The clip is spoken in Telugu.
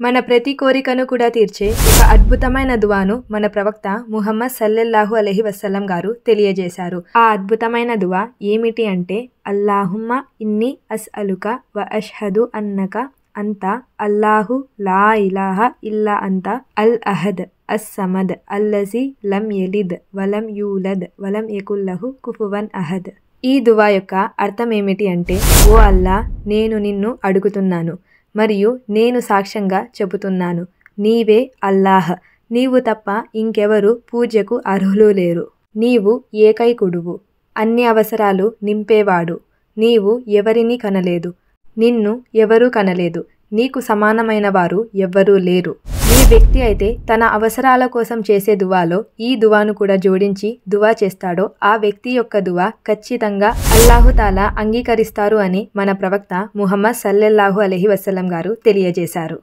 మన ప్రతి కోరికను కూడా తీర్చే ఒక అద్భుతమైన దువాను మన ప్రవక్త ముహమ్మద్ సల్లల్లాహు అలైహి వసల్లం గారు తెలియజేశారు. ఆ అద్భుతమైన దువా ఏమిటి అంటే, అల్లాహుమ్మ ఇన్ని అస్అలుక వ అష్హదు అన్నక అంత అల్లాహు లా ఇలాహా ఇల్లా అంత అల్ అహద్ అస్సమద్ అల్లజీ లం యలిద్ వలం యూలద్ వలం యకుల్లహు కుఫువన్ అహద్. ఈ దువా యొక్క అర్థం ఏమిటి అంటే, ఓ అల్లా, నేను నిన్ను అడుగుతున్నాను మరియు నేను సాక్ష్యంగా చెబుతున్నాను, నీవే అల్లాహ్, నీవు తప్ప ఇంకెవరు పూజకు అర్హులు లేరు. నీవు ఏకైకుడువు, అన్ని అవసరాలు నింపేవాడు. నీవు ఎవరిని కనలేదు, నిన్ను ఎవరూ కనలేదు, నీకు సమానమైన వారు ఎవ్వరూ లేరు. ఈ వ్యక్తి అయితే తన అవసరాల కోసం చేసే దువాలో ఈ దువాను కూడా జోడించి దువా చేస్తాడో ఆ వ్యక్తి యొక్క దువా ఖచ్చితంగా అల్లాహుతాలా అంగీకరిస్తారు అని మన ప్రవక్త ముహమ్మద్ సల్లల్లాహు అలైహి వసల్లం గారు తెలియజేశారు.